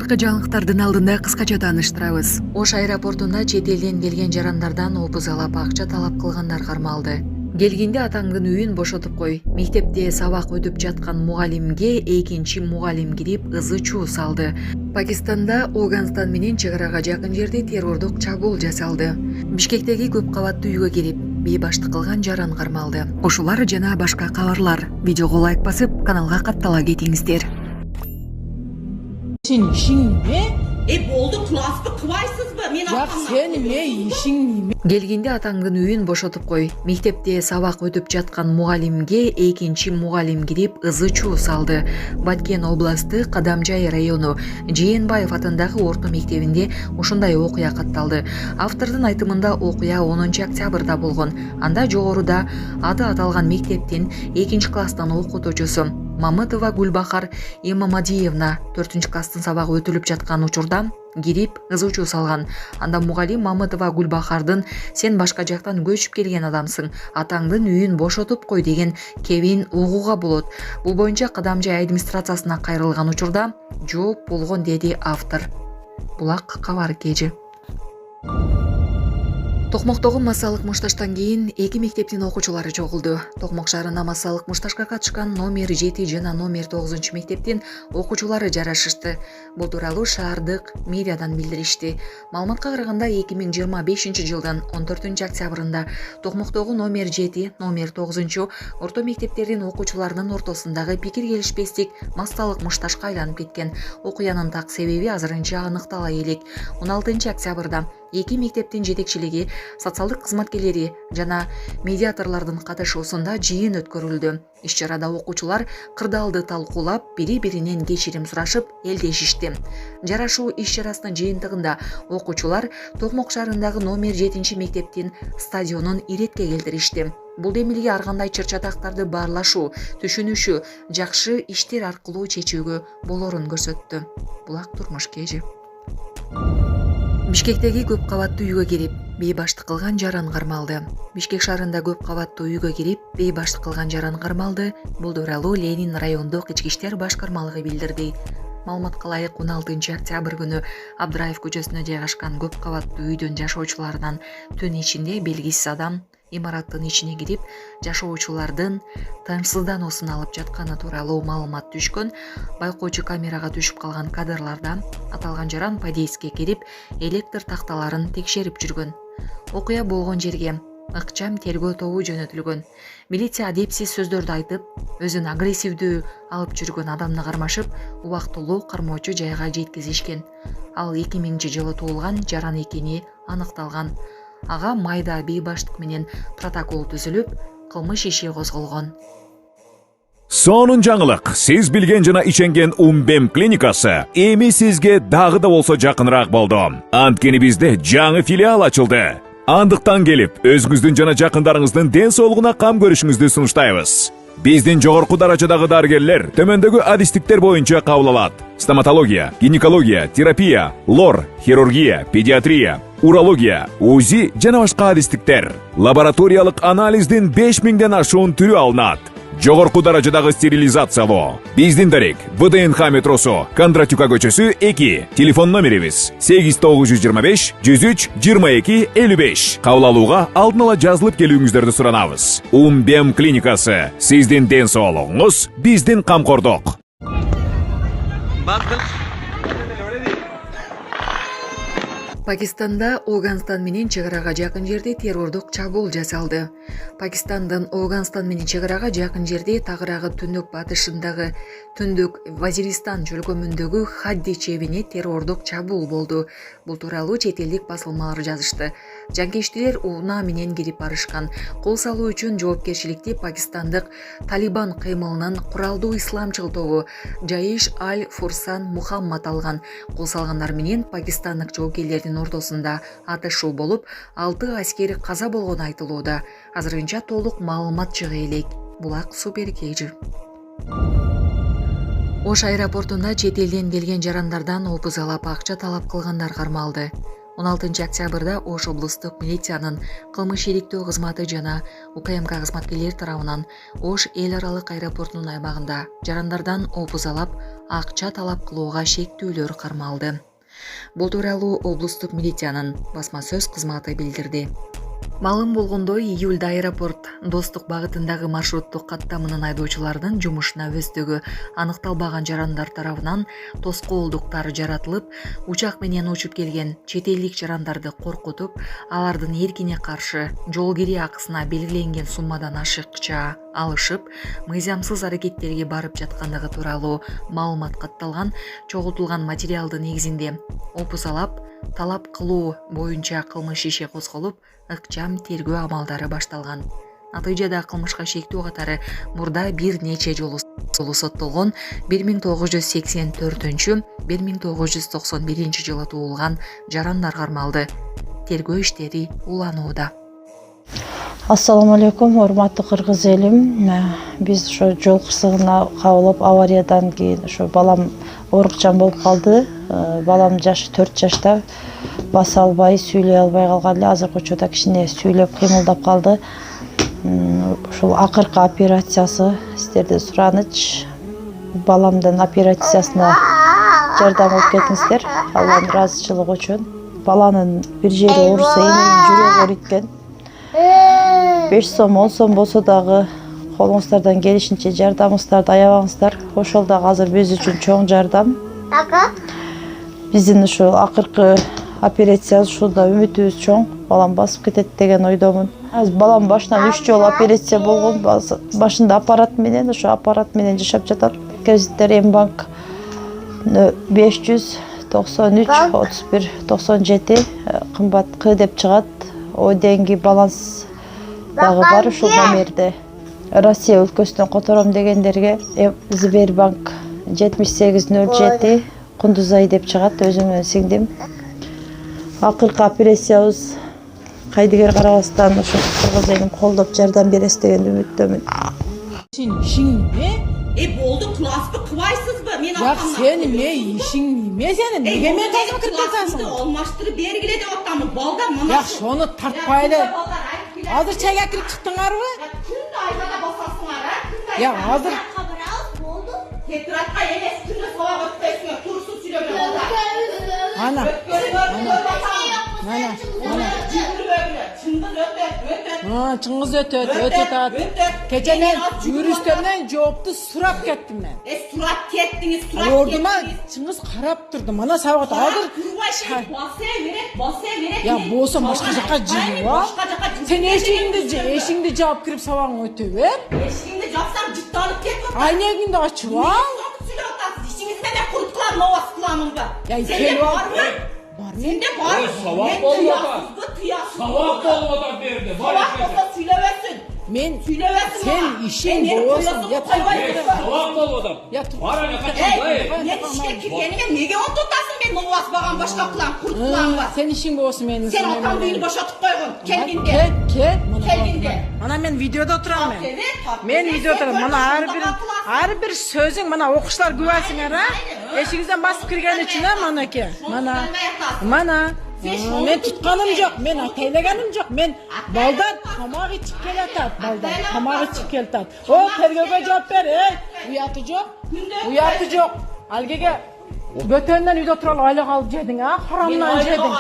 Акыркы жаңылыктардын алдында кыскача тааныштырабыз. Ош аэропортунда чет элден келген жарандардан опузалап акча талап кылгандар кармалды. Келгенде атаңдын үйүн бошотуп кой. Мектепте сабак өтүп жаткан мугалимге экинчи мугалим кирип ызы чуу салды. Пакистанда Афганистан менен чек арага жакын жерде террордук чабуул жасалды. Бишкектеги көп кабаттуу үйгө кирип бейбаштык кылган жаран кармалды. Ушулар жана башка кабарлар. Видеого лайк басып, каналга каттала кетиңиздер. Senin işin ne? Oldu klaslı kıvaysız mı? Ya senin ne işin ne? Келгенде атаңдын үйүн бошотуп кой. Мектепте сабак өтүп жаткан мугалимге экинчи мугалим кирип ызы чуу салды. Баткен областы Кадамжай району Жээнбаев атындагы орто мектебинде ушундай окуя катталды. Автордун айтымында окуя 10 октябрда болгон. Анда жогоруда аты аталган мектептин 2-класстан окутуучусу Мамытова Гүлбахар Имамадиевна 4-класстын сабагы өтүлүп жаткан учурда кирип ызы чуу салган. Анда мугалим Мамытова Гүлбахардын "Сен башка жактан көчүп келген адамсың, атаңдын үйүн бошотуп кой" деген кебин угууга болот. Бул боюнча Кадамжай администрациясына кайрылган учурда жооп болгон, деди автор. Булак кабар кежи. Токмоктогу массалык мушташтан кийин 2 мектептин окуучулары жоголду. Токмок шаарына массалык мушташка катышкан номер 7 жана номер 9 мектептин окуучулары жарашышты. Бул тууралуу шаардык медиадан билдиришти. Маалыматка караганда 2025 жылдын 14 октябрында Токмоктогу номер 7, номер 9 орто мектептердин окуучуларынын ортосундагы пикир келишпестик массалык мушташка айланып кеткен. Окуянын так себеби азырынча аныктала элек. 16 октябрда 2 мектептин жетекчилиги, социалдык кызматкерлери жана медиаторлордун катышуусунда жыйын өткөрүлдү. Иш-чарада окуучулар кырдаалды талкуулап, бири-биринен кечирим сурашып, элдешишти. Жарашуу иш-чарасынын жыйынтыгында окуучулар Токмок шаарындагы номер 7 мектептин стадионун иретке келтиришти. Бул демилги ар кандай чыр-чатактарды баарлашуу, түшүнүшүү, жакшы иштер аркылуу чечүүгө болорун көрсөттү. Булак турмуш кежи. Бишкектеги көп кабаттуу үйгө кирип бейбаштык кылган жаран кармалды. Бишкек шаарында көп кабаттуу үйгө кирип бейбаштык кылган жаран кармалды. Бул тууралуу Ленин райондук ички иштер башкармалыгы билдирди. Маалыматка ылайык 16 октябрь күнү Абдраев көчөсүнө жайгашкан көп кабаттуу үйдүн жашоочуларынан түн ичинде белгисиз адам имараттын ичине кирип жашоочулардын тынчсыздануусун алып жатканы тууралуу маалымат түшкөн. Байкоочу камерага түшүп калган кадрларда аталган жаран подъездге кирип электр такталарын текшерип жүргөн. Окуя болгон жерге ыкчам тергөө тобу жөнөтүлгөн. Милиция адепсиз сөздөрдү айтып, өзүн агрессивдүү алып жүргөн адамды кармашып, убактылуу кармоочу жайга жеткизишкен. Ал 2000 жылы туулган жаран экени аныкталган. Ага майда бейбаштык менен протокол түзүлүп, кылмыш иши козголгон. Сонун жаңылык. Сиз билген жана ишенген Умбем клиникасы эми сизге дагы да болсо жакыныраак болду. Анткени бизде жаңы филиал ачылды. Андыктан келип, өзүңүздүн жана жакындарыңыздын ден соолугуна кам көрүшүңүздү сунуштайбыз. Биздин жогорку даражадагы дарыгерлер төмөндөгү адистиктер боюнча кабыл алат: стоматология, гинекология, терапия, лор, хирургия, педиатрия, урология, УЗИ жана башка адистиктер. Лабораториялык анализдин 5000ден ашуун түрү алынат. Жогорку даражадагы стерилизациялоо. Биздин дарек ВДНХ метросу, Кондратюка көчөсү 2. Телефон номерибиз 8925 103 22 55. Кабыл алууга алдын ала жазылып келүүңүздөрдү суранабыз. Умбем клиникасы. Сиздин ден соолугуңуз биздин камкордук. Пакистанда Афганистан менен чек арага жакын жерде террордук чабуул жасалды. Пакистандын Афганистан менен чек арага жакын жерде тагыраагы түндүк батышындагы Түндүк Вазиристан чөлкөмүндөгү Хадди чебине террордук чабуул болду. Бул тууралуу чет элдик басылмалар жазышты. Жанкечтилер ууна менен кирип барышкан. Кол салуу үчүн жоопкерчиликти пакистандык Талибан кыймылынын куралдуу исламчыл тобу Жаиш аль-Фурсан Мухаммад алган. Кол салгандар менен пакистандык жоопкерлердин ортосунда атышуу болуп, 6 аскери каза болгону айтылууда. Азырынча толук маалымат чыга элек. Булак супер кежи. Ош аэропортунда чет элден келген жарандардан опузалап акча талап кылгандар кармалды. 16 октябрда Ош облустук милициянын кылмыш иликтөө кызматы жана УКМК кызматкерлери тарабынан Ош эл аралык аэропортунун аймагында жарандардан опузалап, акча талап кылууга шектүүлөр кармалды. Бул тууралуу облустук милициянын басма сөз кызматы билдирди. Малым болгондой, июлда аэропорт Достук багытындагы маршруттук каттамынын айдоочуларынын жумушуна өздүгү аныкталбаган жарандар тарабынан тоскоолдуктар жаратылып, учак менен учуп келген чет элдик жарандарды коркутуп, алардын эркине каршы жол кире акысына белгиленген суммадан ашыкча алышып, мыйзамсыз аракеттерге барып жаткандыгы тууралуу маалымат катталган чогултулган материалдын негизинде опузалап, талап кылуу боюнча кылмыш иши козголуп, ыкчам тергөө амалдары башталган. Натыйжада кылмышка шектүү катары мурда бир нече жолу соттолгон 1984-1991 жылы туулган жарандар кармалды. Тергөө иштери уланууда. Ассаламу алейкум, урматтуу кыргыз элим. Биз ошо жол кырсыгына кабылып, авариядан кийин ошо балам оорукчан болуп калды. Балам жашы 4 жашта, баса албай, сүйлөй албай калган эле. Азыркы учурда кичине сүйлөп кыймылдап калды. Ушул акыркы операциясы сиздерден сураныч. Баламдын операциясына жардам алып кетиңиздер. Алланын ыраазычылыгы үчүн. Баланын бир жери ооруса, эненин жүрөгү ооруйт. 5 сом, 10 сом болсо дагы колуңуздардан келишинче жардамыңыздарды аябаңыздар. Ошол дагы азыр биз үчүн чоң жардам. Биздин ушу акыркы операция ушунда үмүтүбүз чоң. Балам басып кетет деген ойдомун. Азыр балам башынан 3 жолу операция болгон. Башында аппарат менен, ошо аппарат менен жашап жатат. Кредиттер Мбанк 593 31 97 кымбат К деп чыгат. О деньги баланс дагы бар ушул номерде. Россия өлкөсүнөн котором дегендерге Сбербанк 7807 Кундузай деп чыгат, өзүмдүн сиңдим. Акыркы операциябыз кайдыгер карабастан ошо кыргыз элин колдоп жардам бересиз деген үмүттөмүн. Senin işin ne? Oldu klaslı kıvaysız mı? Men Ya senin ne işin ne senin? Nege men kazım kırpatansın? Olmaştırı bergile de ottamı baldan mana. Ya şunu tartpayla. Hazır çayga kirip çıktınlar mı? Künde aygada basasınlar ha? Ya hazır. Tetratka enes künde sova ötesine kursun sülöme oldu. Ana. Çıngız ötü. Keçenen yürüyüşlerden cevapты surap kettim ben. Surap kettiniz, surap kettiniz. Orduma Çıngız karap durdu. Mana savat alır. Basaya verek. Ya bolsa başka jaka jıwa. Sen eşiğinde cevap kirip savağın ötü ver. Eşiğinde cevapsam ciddalık kettim. Ayneginde açıp al. İşinizde de kurutkular novas kılamında. Ya sende var mı? Var mı? Sende var mı? Savak olmadan. Savak olmadan verdi. Savak olsa söylemesin. Men Söylemesin sen bana. işin boğazın. Savak olmadan. Var ne kaçın dayı. Ben işe kirgenime nege on tutasın ben novas bağın başka kılan kurutkulan var. Sen işin boğazın benim. Sen otan düğünü boşatıp koyun. Kendinde. Kendinde. Mana men videoda oturam men. Men videoda oturam. Mana her bir sözün mana okuşlar güvelsingler ha. Eşinizden basıp kirgen için ha mana ki. Mana. Men tutkanım yok, men ataylaganım yok, men baldan tamak içip gelatat, baldan tamak içip gelatat. O tergöge cevap ver, uyatı yok. Algege götөндөн үйдө туралы айлык алып жедиң, а? Харамдан жедиң.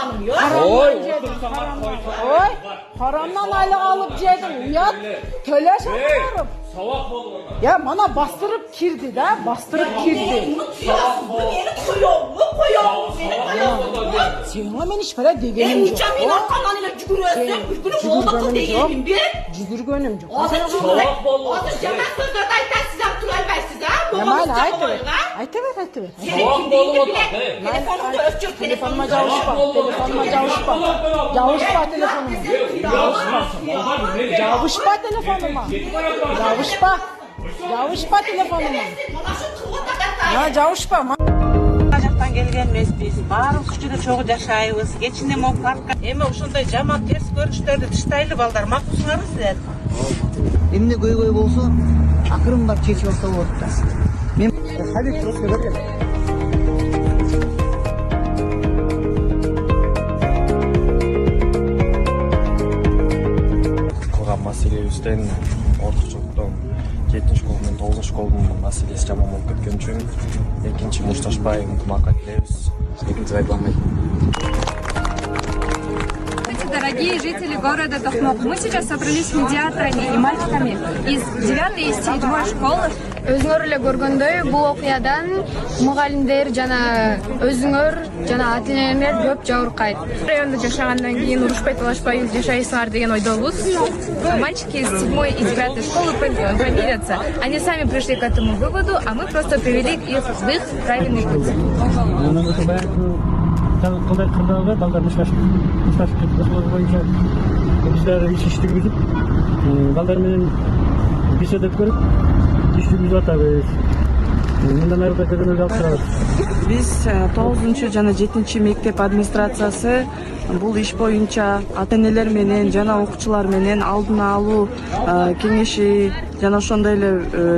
Харамдан айлык алып жедиң. Уят, төлөш атырып. Savak olmadan. Ya mana bastırıp kirdi da, bastırıp kirdi. Seninle men hiç para degenim yok. Uçamayın arkandan ile cügürüyorsun. Üstünü oldatın degenim bir. Cügürgönüm yok. Azır cemel sözlerde aytan size Abdülay Bey size. Yaman aytıver. Aytıver. Senin kimliğini bile telefonumda öpçük Telefonuma cavuşpa. Cavuşpa telefonuma. Cavuşpa telefonuma. Cavuşpa telefonuma. Ha cavuşpa. Жактан келгенбиз биз баары күчүдө чогуу жашайбыз кечинде могу паркка эми ошондой жаман терс көрүштөрдү тыштайлы балдар макулсуңарбы силер эмне көйгөй болсо акырындап чечип алса болот да мен хабиб туруп келет келебизден орточулуктун 7-школ менен 9-школдун маселеси жаман болуп кеткен үчүн экинчи мушташпай ынтымакка келебиз. Экинчи кайдыламайт. Дорогие жители города Токмок, мы сейчас собрались с медиаторами и мальчиками из 9 и 7 школы. Өзүңөр эле көргөндөй бул окуядан мугалимдер жана өзүңөр жана ата-энелер көп жабыркайт. Районда жашагандан кийин урушпай талашпай жашайсыңар деген ойдобуз. Мальчики из 7 и 9 школы помирятся. Они сами пришли к этому выводу, а мы просто привели их в их правильный путь. Кандай кырдаалда балдар мушташып кеткен боюнча биздер иш жүргүзүп, балдар менен беседа көрүп, иш жүргүзүп атабыз. Мындан ары да көргөнү алып турабыз. Биз 9 жана 7 мектеп администрациясы бул иш боюнча ата-энелер менен жана окуучулар менен алдын алуу кеңеши жана ошондой эле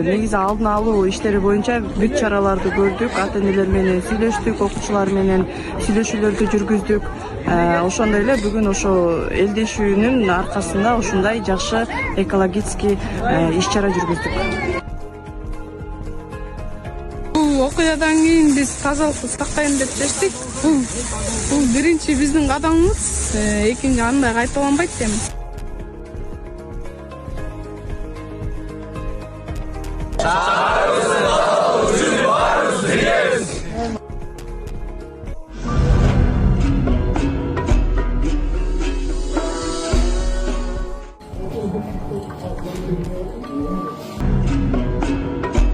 негизи алдын алуу иштери боюнча бүт чараларды көрдүк. Ата-энелер менен сүйлөштүк, окуучулар менен сүйлөшүүлөрдү жүргүздүк. Ошондой эле бүгүн ошо элдешүүнүн аркасында ушундай жакшы экологический иш-чара жүргүздүк. Окуядан кийин биз тазалыкты сактайын деп чечтик. Бул биринчи биздин кадамыбыз, экинчи андай кайталанбайт дейм.